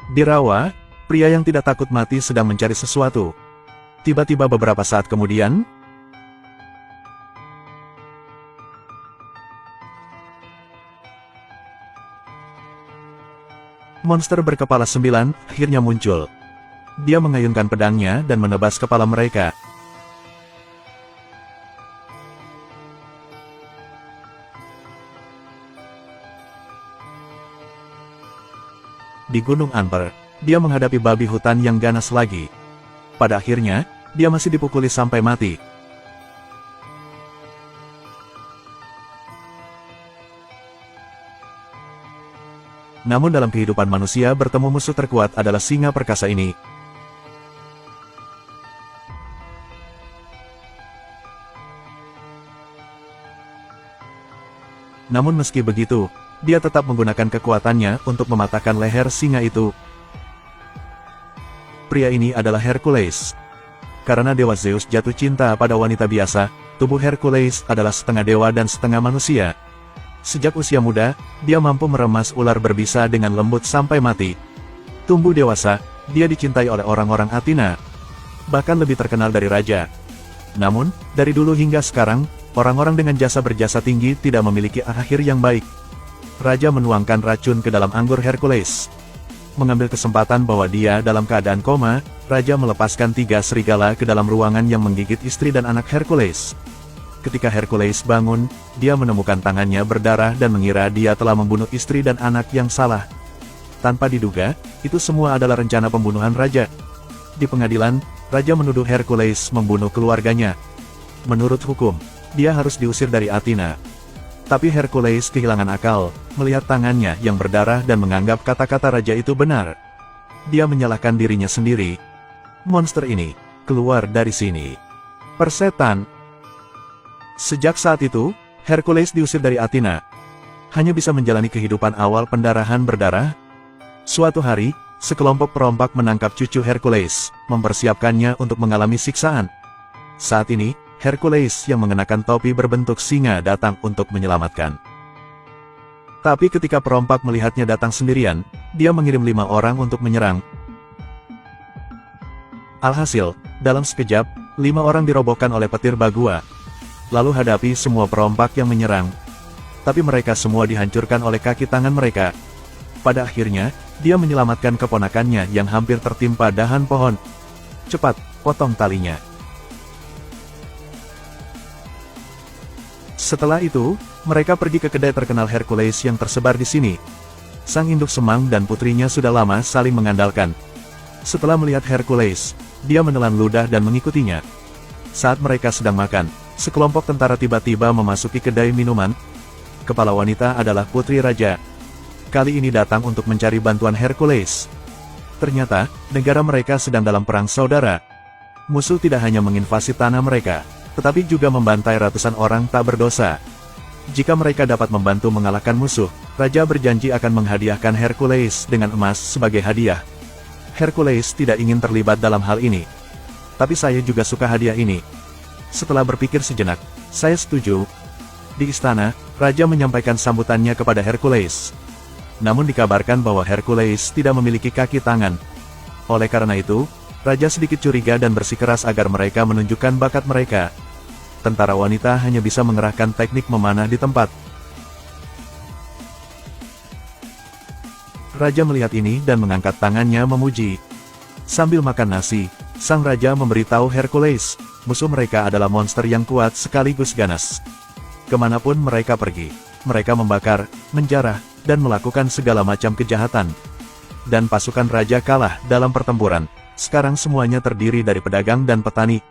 Di rawa, pria yang tidak takut mati sedang mencari sesuatu. Tiba-tiba beberapa saat kemudian, monster berkepala 9 akhirnya muncul. Dia mengayunkan pedangnya dan menebas kepala mereka. Di Gunung Anper, dia menghadapi babi hutan yang ganas lagi. Pada akhirnya, dia masih dipukuli sampai mati. Namun dalam kehidupan manusia bertemu musuh terkuat adalah singa perkasa ini. Namun meski begitu, dia tetap menggunakan kekuatannya untuk mematahkan leher singa itu. Pria ini adalah Hercules. Karena dewa Zeus jatuh cinta pada wanita biasa, tubuh Hercules adalah setengah dewa dan setengah manusia. Sejak usia muda, dia mampu meremas ular berbisa dengan lembut sampai mati. Tumbuh dewasa, dia dicintai oleh orang-orang Athena. Bahkan lebih terkenal dari raja. Namun, dari dulu hingga sekarang, orang-orang dengan jasa berjasa tinggi tidak memiliki akhir yang baik. Raja menuangkan racun ke dalam anggur Hercules. Mengambil kesempatan bahwa dia dalam keadaan koma, Raja melepaskan 3 serigala ke dalam ruangan yang menggigit istri dan anak Hercules. Ketika Hercules bangun, dia menemukan tangannya berdarah dan mengira dia telah membunuh istri dan anak yang salah. Tanpa diduga, itu semua adalah rencana pembunuhan Raja. Di pengadilan, Raja menuduh Hercules membunuh keluarganya. Menurut hukum, dia harus diusir dari Athena. Tapi Hercules kehilangan akal, melihat tangannya yang berdarah dan menganggap kata-kata Raja itu benar. Dia menyalahkan dirinya sendiri. Monster ini, keluar dari sini. Persetan. Sejak saat itu, Hercules diusir dari Athena. Hanya bisa menjalani kehidupan awal pendarahan berdarah. Suatu hari, sekelompok perompak menangkap cucu Hercules, mempersiapkannya untuk mengalami siksaan. Saat ini, Hercules yang mengenakan topi berbentuk singa datang untuk menyelamatkan. Tapi ketika perompak melihatnya datang sendirian, dia mengirim 5 orang untuk menyerang. Alhasil, dalam sekejap, 5 orang dirobohkan oleh petir Bagua. Lalu hadapi semua perompak yang menyerang. Tapi mereka semua dihancurkan oleh kaki tangan mereka. Pada akhirnya, dia menyelamatkan keponakannya yang hampir tertimpa dahan pohon. Cepat, potong talinya. Setelah itu, mereka pergi ke kedai terkenal Hercules yang tersebar di sini. Sang induk semang dan putrinya sudah lama saling mengandalkan. Setelah melihat Hercules, dia menelan ludah dan mengikutinya. Saat mereka sedang makan, sekelompok tentara tiba-tiba memasuki kedai minuman. Kepala wanita adalah putri raja. Kali ini datang untuk mencari bantuan Hercules. Ternyata, negara mereka sedang dalam perang saudara. Musuh tidak hanya menginvasi tanah mereka, tetapi juga membantai ratusan orang tak berdosa. Jika mereka dapat membantu mengalahkan musuh, Raja berjanji akan menghadiahkan Hercules dengan emas sebagai hadiah. Hercules tidak ingin terlibat dalam hal ini. Tapi saya juga suka hadiah ini. Setelah berpikir sejenak, saya setuju. Di istana, Raja menyampaikan sambutannya kepada Hercules. Namun dikabarkan bahwa Hercules tidak memiliki kaki tangan. Oleh karena itu, Raja sedikit curiga dan bersikeras agar mereka menunjukkan bakat mereka. Tentara wanita hanya bisa mengerahkan teknik memanah di tempat. Raja melihat ini dan mengangkat tangannya memuji. Sambil makan nasi, sang raja memberitahu Hercules, musuh mereka adalah monster yang kuat sekaligus ganas. Kemanapun mereka pergi, mereka membakar, menjarah, dan melakukan segala macam kejahatan. Dan pasukan raja kalah dalam pertempuran. Sekarang semuanya terdiri dari pedagang dan petani.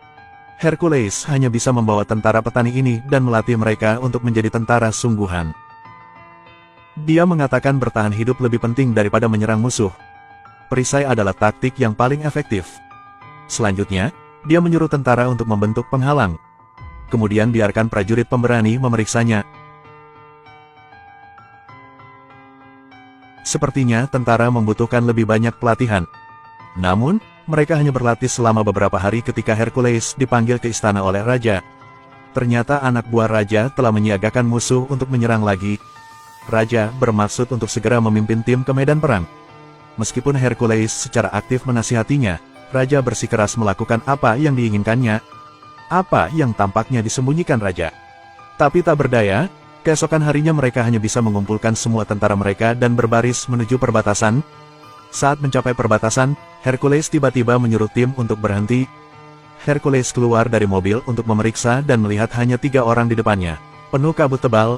Hercules hanya bisa membawa tentara petani ini dan melatih mereka untuk menjadi tentara sungguhan. Dia mengatakan bertahan hidup lebih penting daripada menyerang musuh. Perisai adalah taktik yang paling efektif. Selanjutnya, dia menyuruh tentara untuk membentuk penghalang. Kemudian biarkan prajurit pemberani memeriksanya. Sepertinya tentara membutuhkan lebih banyak pelatihan. Namun, mereka hanya berlatih selama beberapa hari ketika Hercules dipanggil ke istana oleh raja. Ternyata anak buah raja telah menyiagakan musuh untuk menyerang lagi. Raja bermaksud untuk segera memimpin tim ke medan perang. Meskipun Hercules secara aktif menasihatinya, raja bersikeras melakukan apa yang diinginkannya, apa yang tampaknya disembunyikan raja. Tapi tak berdaya, keesokan harinya mereka hanya bisa mengumpulkan semua tentara mereka dan berbaris menuju perbatasan. Saat mencapai perbatasan, Hercules tiba-tiba menyuruh tim untuk berhenti. Hercules keluar dari mobil untuk memeriksa dan melihat hanya 3 orang di depannya, penuh kabut tebal.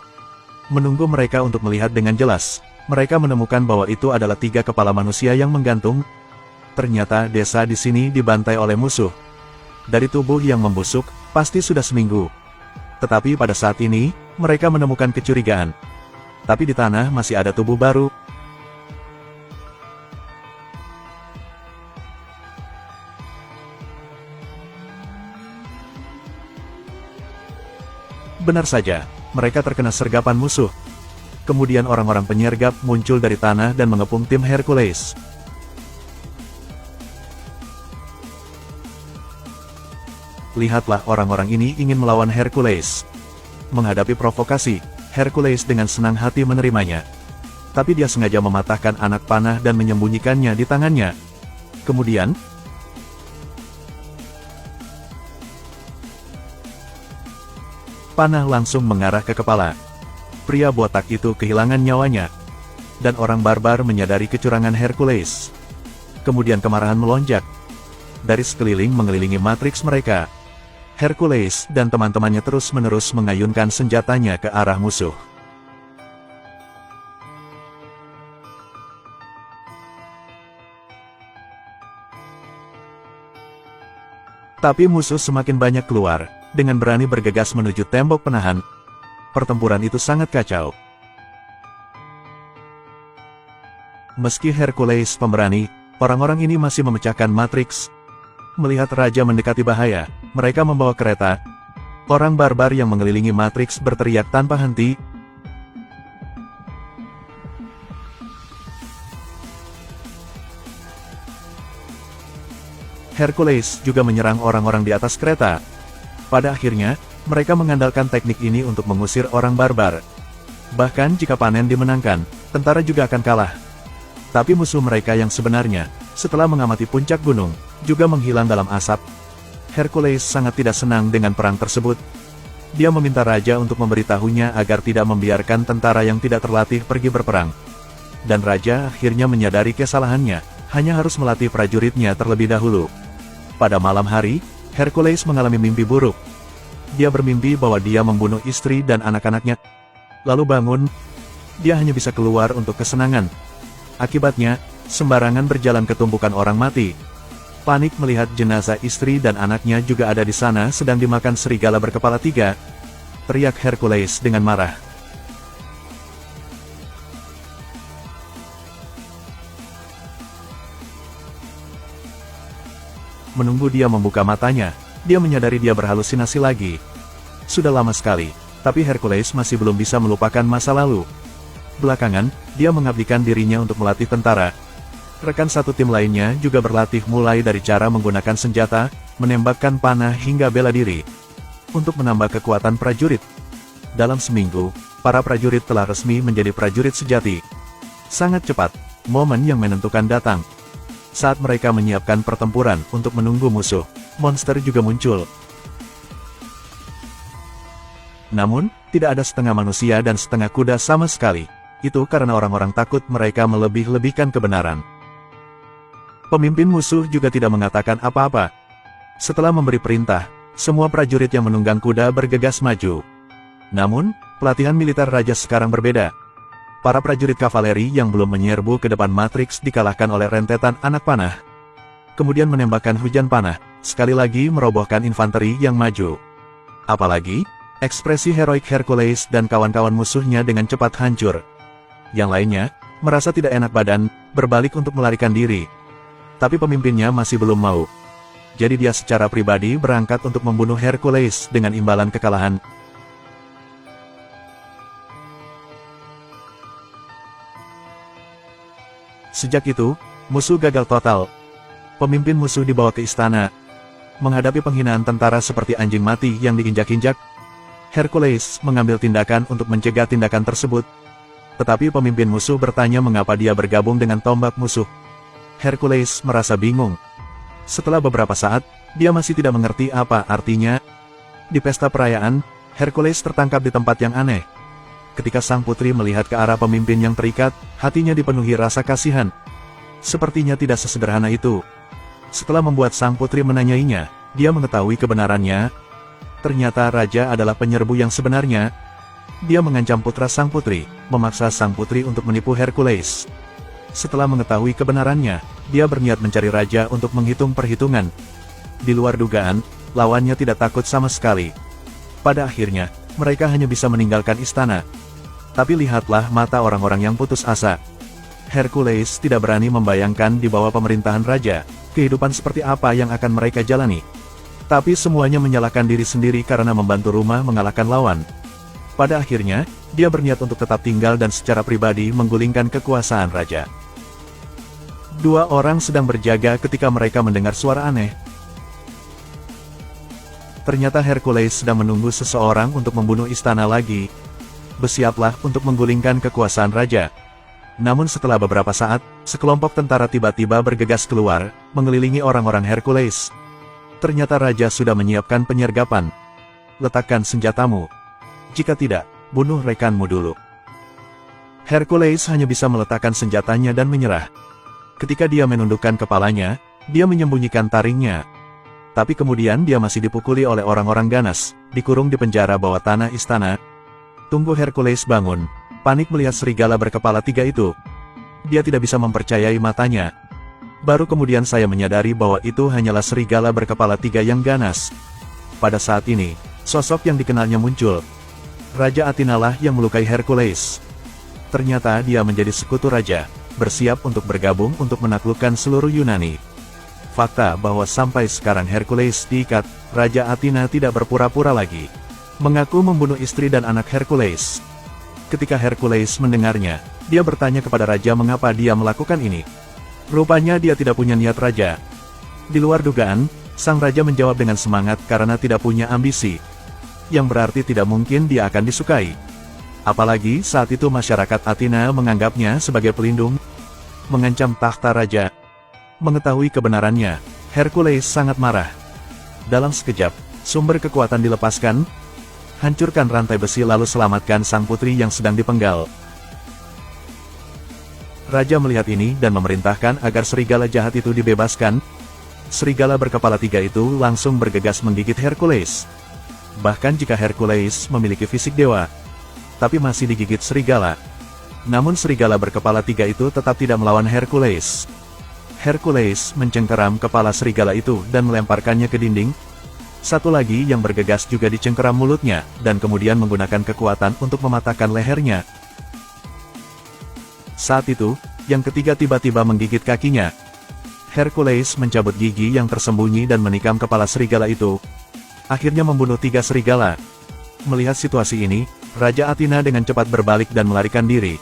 Menunggu mereka untuk melihat dengan jelas, mereka menemukan bahwa itu adalah 3 kepala manusia yang menggantung. Ternyata desa di sini dibantai oleh musuh. Dari tubuh yang membusuk, pasti sudah seminggu. Tetapi pada saat ini, mereka menemukan kecurigaan. Tapi di tanah masih ada tubuh baru. Benar saja, mereka terkena sergapan musuh. Kemudian orang-orang penyergap muncul dari tanah dan mengepung tim Hercules. Lihatlah, orang-orang ini ingin melawan Hercules. Menghadapi provokasi, Hercules dengan senang hati menerimanya. Tapi dia sengaja mematahkan anak panah dan menyembunyikannya di tangannya. Kemudian, panah langsung mengarah ke kepala. Pria botak itu kehilangan nyawanya. Dan orang barbar menyadari kecurangan Hercules. Kemudian kemarahan melonjak. Dari sekeliling mengelilingi matriks mereka. Hercules dan teman-temannya terus-menerus mengayunkan senjatanya ke arah musuh. Tapi musuh semakin banyak keluar, dengan berani bergegas menuju tembok penahan. Pertempuran itu sangat kacau. Meski Hercules pemberani, orang-orang ini masih memecahkan matriks. Melihat raja mendekati bahaya, mereka membawa kereta. Orang barbar yang mengelilingi matriks berteriak tanpa henti. Hercules juga menyerang orang-orang di atas kereta. Pada akhirnya, mereka mengandalkan teknik ini untuk mengusir orang barbar. Bahkan jika panen dimenangkan, tentara juga akan kalah. Tapi musuh mereka yang sebenarnya, setelah mengamati puncak gunung, juga menghilang dalam asap. Hercules sangat tidak senang dengan perang tersebut. Dia meminta raja untuk memberitahunya agar tidak membiarkan tentara yang tidak terlatih pergi berperang. Dan raja akhirnya menyadari kesalahannya, hanya harus melatih prajuritnya terlebih dahulu. Pada malam hari, Hercules mengalami mimpi buruk. Dia bermimpi bahwa dia membunuh istri dan anak-anaknya. Lalu bangun, dia hanya bisa keluar untuk kesenangan. Akibatnya, sembarangan berjalan ke tumpukan orang mati. Panik melihat jenazah istri dan anaknya juga ada di sana sedang dimakan serigala berkepala 3. Teriak Hercules dengan marah. Menunggu dia membuka matanya, dia menyadari dia berhalusinasi lagi. Sudah lama sekali, tapi Hercules masih belum bisa melupakan masa lalu. Belakangan, dia mengabdikan dirinya untuk melatih tentara. Rekan satu tim lainnya juga berlatih mulai dari cara menggunakan senjata, menembakkan panah hingga bela diri. Untuk menambah kekuatan prajurit. Dalam seminggu, para prajurit telah resmi menjadi prajurit sejati. Sangat cepat, momen yang menentukan datang. Saat mereka menyiapkan pertempuran untuk menunggu musuh, monster juga muncul. Namun, tidak ada setengah manusia dan setengah kuda sama sekali. Itu karena orang-orang takut mereka melebih-lebihkan kebenaran. Pemimpin musuh juga tidak mengatakan apa-apa. Setelah memberi perintah, semua prajurit yang menunggang kuda bergegas maju. Namun, pelatihan militer raja sekarang berbeda. Para prajurit kavaleri yang belum menyerbu ke depan matriks dikalahkan oleh rentetan anak panah. Kemudian menembakkan hujan panah, sekali lagi merobohkan infanteri yang maju. Apalagi, ekspresi heroik Hercules dan kawan-kawan musuhnya dengan cepat hancur. Yang lainnya, merasa tidak enak badan, berbalik untuk melarikan diri. Tapi pemimpinnya masih belum mau. Jadi dia secara pribadi berangkat untuk membunuh Hercules dengan imbalan kekalahan. Sejak itu, musuh gagal total. Pemimpin musuh dibawa ke istana. Menghadapi penghinaan tentara seperti anjing mati yang diinjak-injak, Hercules mengambil tindakan untuk mencegah tindakan tersebut. Tetapi pemimpin musuh bertanya mengapa dia bergabung dengan tombak musuh. Hercules merasa bingung. Setelah beberapa saat, dia masih tidak mengerti apa artinya. Di pesta perayaan, Hercules tertangkap di tempat yang aneh. Ketika sang putri melihat ke arah pemimpin yang terikat, hatinya dipenuhi rasa kasihan. Sepertinya tidak sesederhana itu. Setelah membuat sang putri menanyainya, dia mengetahui kebenarannya. Ternyata raja adalah penyerbu yang sebenarnya. Dia mengancam putra sang putri, memaksa sang putri untuk menipu Hercules. Setelah mengetahui kebenarannya, dia berniat mencari raja untuk menghitung perhitungan. Di luar dugaan, lawannya tidak takut sama sekali. Pada akhirnya, mereka hanya bisa meninggalkan istana. Tapi lihatlah mata orang-orang yang putus asa. Hercules tidak berani membayangkan di bawah pemerintahan raja, kehidupan seperti apa yang akan mereka jalani. Tapi semuanya menyalahkan diri sendiri karena membantu rumah mengalahkan lawan. Pada akhirnya, dia berniat untuk tetap tinggal dan secara pribadi menggulingkan kekuasaan raja. Dua orang sedang berjaga ketika mereka mendengar suara aneh. Ternyata Hercules sedang menunggu seseorang untuk membunuh istana lagi. Bersiaplah untuk menggulingkan kekuasaan raja. Namun setelah beberapa saat, sekelompok tentara tiba-tiba bergegas keluar, mengelilingi orang-orang Hercules. Ternyata raja sudah menyiapkan penyergapan. Letakkan senjatamu. Jika tidak, bunuh rekanmu dulu. Hercules hanya bisa meletakkan senjatanya dan menyerah. Ketika dia menundukkan kepalanya, dia menyembunyikan taringnya. Tapi kemudian dia masih dipukuli oleh orang-orang ganas, dikurung di penjara bawah tanah istana. Tunggu Hercules bangun, panik melihat serigala berkepala 3 itu. Dia tidak bisa mempercayai matanya. Baru kemudian saya menyadari bahwa itu hanyalah serigala berkepala 3 yang ganas. Pada saat ini, sosok yang dikenalnya muncul. Raja Athena lah yang melukai Hercules. Ternyata dia menjadi sekutu raja, bersiap untuk bergabung untuk menaklukkan seluruh Yunani. Fakta bahwa sampai sekarang Hercules diikat, Raja Athena tidak berpura-pura lagi. Mengaku membunuh istri dan anak Hercules. Ketika Hercules mendengarnya, dia bertanya kepada raja mengapa dia melakukan ini. Rupanya dia tidak punya niat raja. Di luar dugaan, sang raja menjawab dengan semangat karena tidak punya ambisi. Yang berarti tidak mungkin dia akan disukai. Apalagi saat itu masyarakat Athena menganggapnya sebagai pelindung, mengancam tahta raja. Mengetahui kebenarannya, Hercules sangat marah. Dalam sekejap, sumber kekuatan dilepaskan. Hancurkan rantai besi lalu selamatkan sang putri yang sedang dipenggal. Raja melihat ini dan memerintahkan agar serigala jahat itu dibebaskan. Serigala berkepala 3 itu langsung bergegas menggigit Hercules. Bahkan jika Hercules memiliki fisik dewa, tapi masih digigit serigala. Namun serigala berkepala 3 itu tetap tidak melawan Hercules. Hercules mencengkeram kepala serigala itu dan melemparkannya ke dinding. Satu lagi yang bergegas juga dicengkeram mulutnya, dan kemudian menggunakan kekuatan untuk mematahkan lehernya. Saat itu, yang ketiga tiba-tiba menggigit kakinya. Hercules mencabut gigi yang tersembunyi dan menikam kepala serigala itu. Akhirnya membunuh 3 serigala. Melihat situasi ini, Raja Athena dengan cepat berbalik dan melarikan diri.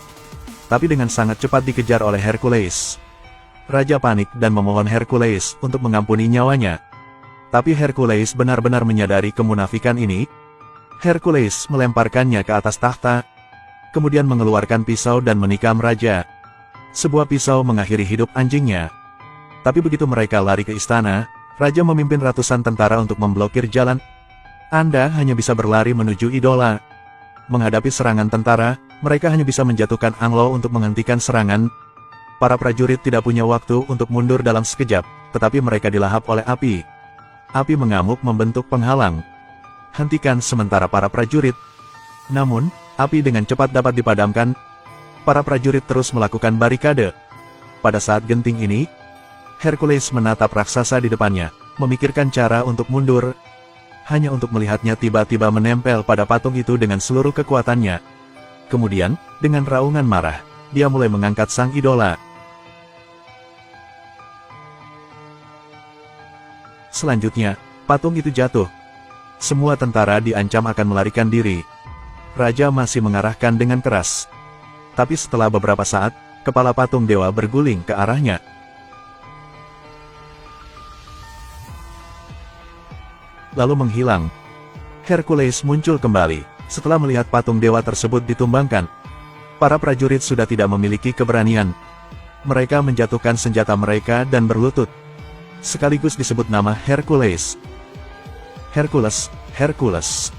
Tapi dengan sangat cepat dikejar oleh Hercules. Raja panik dan memohon Hercules untuk mengampuni nyawanya. Tapi Hercules benar-benar menyadari kemunafikan ini. Hercules melemparkannya ke atas tahta, kemudian mengeluarkan pisau dan menikam raja. Sebuah pisau mengakhiri hidup anjingnya. Tapi begitu mereka lari ke istana, raja memimpin ratusan tentara untuk memblokir jalan. Anda hanya bisa berlari menuju idola. Menghadapi serangan tentara, mereka hanya bisa menjatuhkan Anglo untuk menghentikan serangan. Para prajurit tidak punya waktu untuk mundur dalam sekejap, tetapi mereka dilahap oleh api. Api mengamuk membentuk penghalang. Hentikan sementara para prajurit. Namun, api dengan cepat dapat dipadamkan. Para prajurit terus melakukan barikade. Pada saat genting ini, Hercules menatap raksasa di depannya, memikirkan cara untuk mundur. Hanya untuk melihatnya tiba-tiba menempel pada patung itu dengan seluruh kekuatannya. Kemudian, dengan raungan marah, dia mulai mengangkat sang idola. Selanjutnya, patung itu jatuh. Semua tentara diancam akan melarikan diri. Raja masih mengarahkan dengan keras. Tapi setelah beberapa saat, kepala patung dewa berguling ke arahnya. Lalu menghilang. Hercules muncul kembali, setelah melihat patung dewa tersebut ditumbangkan. Para prajurit sudah tidak memiliki keberanian. Mereka menjatuhkan senjata mereka dan berlutut. Sekaligus disebut nama Hercules. Hercules, Hercules.